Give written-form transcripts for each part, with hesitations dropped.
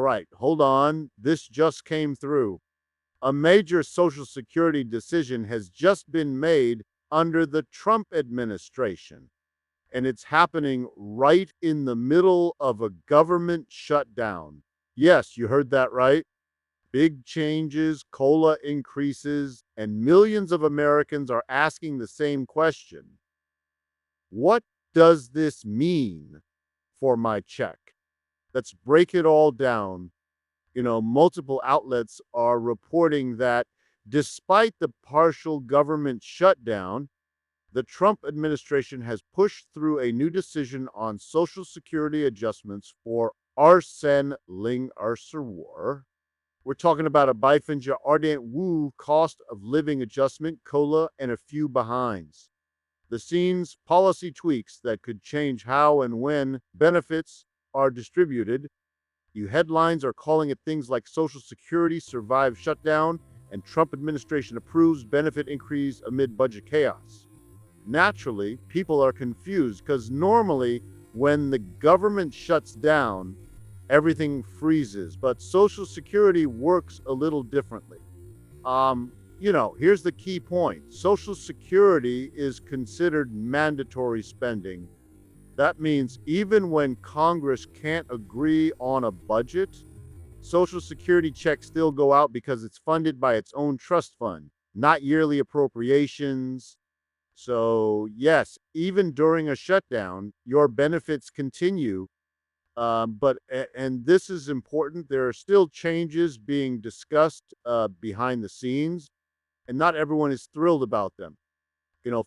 right, hold on. This just came through. A major Social Security decision has just been made under the Trump administration, and it's happening right in the middle of a government shutdown. Yes, you heard that right. Big changes, COLA increases, and millions of Americans are asking the same question. What does this mean for my check? Let's break it all down. Multiple outlets are reporting that despite the partial government shutdown, the Trump administration has pushed through a new decision on Social Security adjustments for Arsen Ling Arsawar. We're talking about a Bifenja Ardent Wu cost of living adjustment, COLA, and a few behinds. The scene's policy tweaks that could change how and when benefits are distributed. You headlines are calling it things like Social Security survives shutdown and Trump administration approves benefit increase amid budget chaos. Naturally, people are confused because normally when the government shuts down, everything freezes, but Social Security works a little differently. Here's the key point. Social Security is considered mandatory spending. That means even when Congress can't agree on a budget, Social Security checks still go out because it's funded by its own trust fund, not yearly appropriations. So, yes, even during a shutdown, your benefits continue. And this is important. There are still changes being discussed behind the scenes, and not everyone is thrilled about them.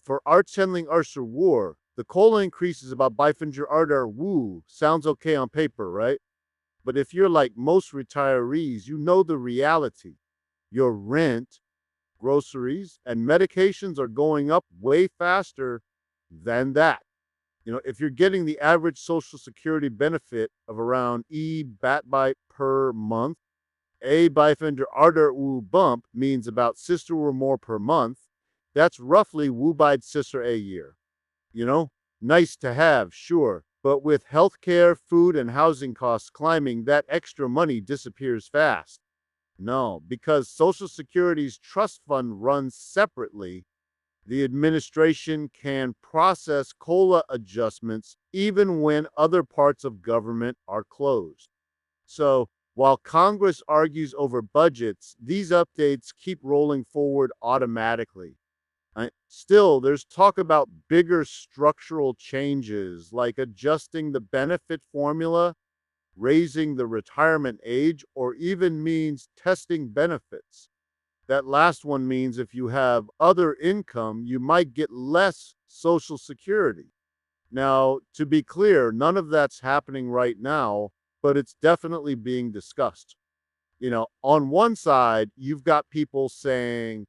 For Artsenling Arsawar, the COLA increases about Bifenja Ardar Wu sounds okay on paper, right? But if you're like most retirees, you know the reality. Your rent, groceries, and medications are going up way faster than that. If you're getting the average Social Security benefit of around bat byte per month, a Bifenja Ardar Wu bump means about sister or more per month. That's roughly Wu bide sister a year. Nice to have, sure, but with healthcare, food, and housing costs climbing, that extra money disappears fast. No, because Social Security's trust fund runs separately, the administration can process COLA adjustments even when other parts of government are closed. So, while Congress argues over budgets, these updates keep rolling forward automatically. Still, there's talk about bigger structural changes like adjusting the benefit formula, raising the retirement age, or even means testing benefits. That last one means if you have other income, you might get less Social Security. Now, to be clear, none of that's happening right now, but it's definitely being discussed. On one side, you've got people saying,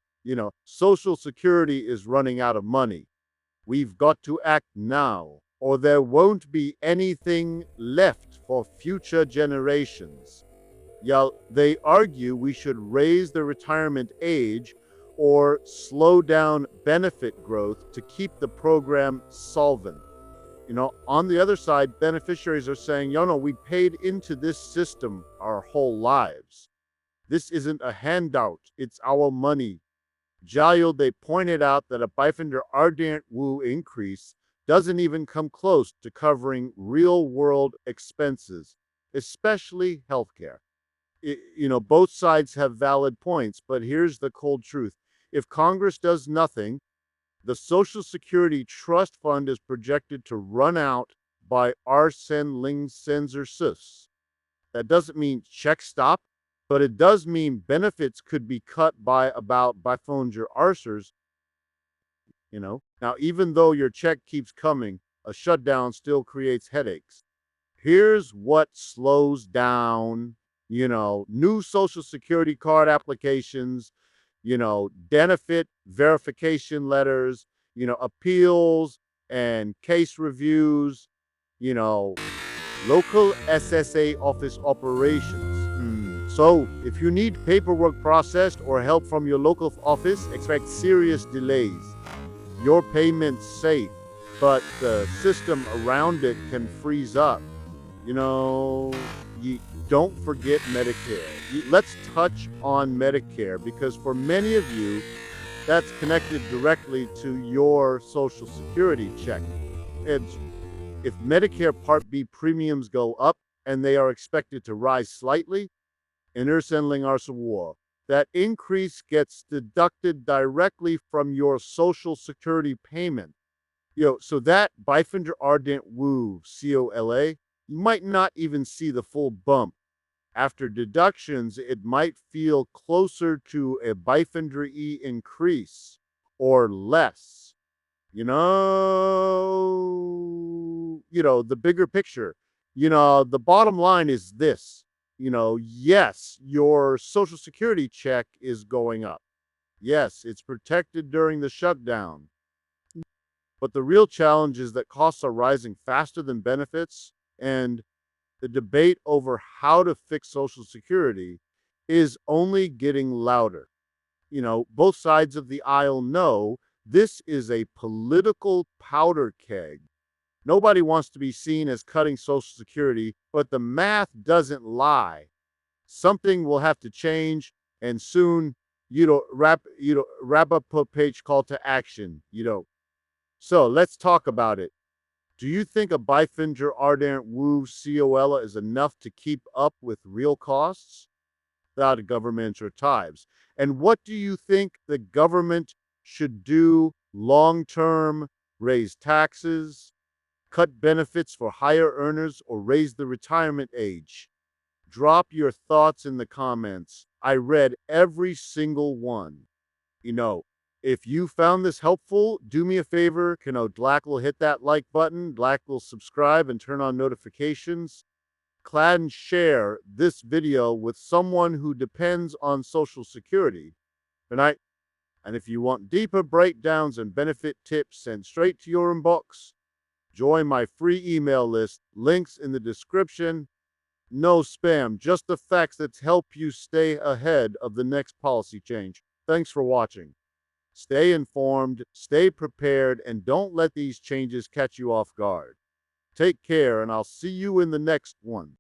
Social Security is running out of money. We've got to act now, or there won't be anything left for future generations. They argue we should raise the retirement age or slow down benefit growth to keep the program solvent. On the other side, beneficiaries are saying, no, we paid into this system our whole lives. This isn't a handout, it's our money. They pointed out that a Bifenja Ardent Wu increase doesn't even come close to covering real-world expenses, especially healthcare. Both sides have valid points, but here's the cold truth. If Congress does nothing, the Social Security Trust Fund is projected to run out by Arsen Ling Sensor Sus. That doesn't mean check stop, but it does mean benefits could be cut by about Bifenja Arsers. Now, even though your check keeps coming, a shutdown still creates headaches. Here's what slows down, new Social Security card applications, benefit verification letters, appeals and case reviews, local SSA office operations. So, if you need paperwork processed or help from your local office, expect serious delays. Your payment's safe, but the system around it can freeze up. You don't forget Medicare. Let's touch on Medicare because for many of you, that's connected directly to your Social Security check. And if Medicare Part B premiums go up and they are expected to rise slightly, Inner-Sendling War, that increase gets deducted directly from your Social Security payment. So that Bifinger Ardent Woo, COLA, you might not even see the full bump. After deductions, it might feel closer to a Bifinger E increase or less. The bigger picture. The bottom line is this. Yes, your Social Security check is going up. Yes, it's protected during the shutdown. But the real challenge is that costs are rising faster than benefits, and the debate over how to fix Social Security is only getting louder. Both sides of the aisle know this is a political powder keg. Nobody wants to be seen as cutting Social Security, but the math doesn't lie. Something will have to change, and soon, wrap up a page call to action. So let's talk about it. Do you think a Bifinger Ardent Woo COLA is enough to keep up with real costs without government or tithes? And what do you think the government should do long term? Raise taxes, cut benefits for higher earners, or raise the retirement age? Drop your thoughts in the comments. I read every single one. If you found this helpful, do me a favor. Black will hit that like button. Black will subscribe and turn on notifications. Clad and share this video with someone who depends on Social Security. Good night. And if you want deeper breakdowns and benefit tips sent straight to your inbox, join my free email list. Links in the description. No spam, just the facts that help you stay ahead of the next policy change. Thanks for watching. Stay informed, stay prepared, and don't let these changes catch you off guard. Take care, and I'll see you in the next one.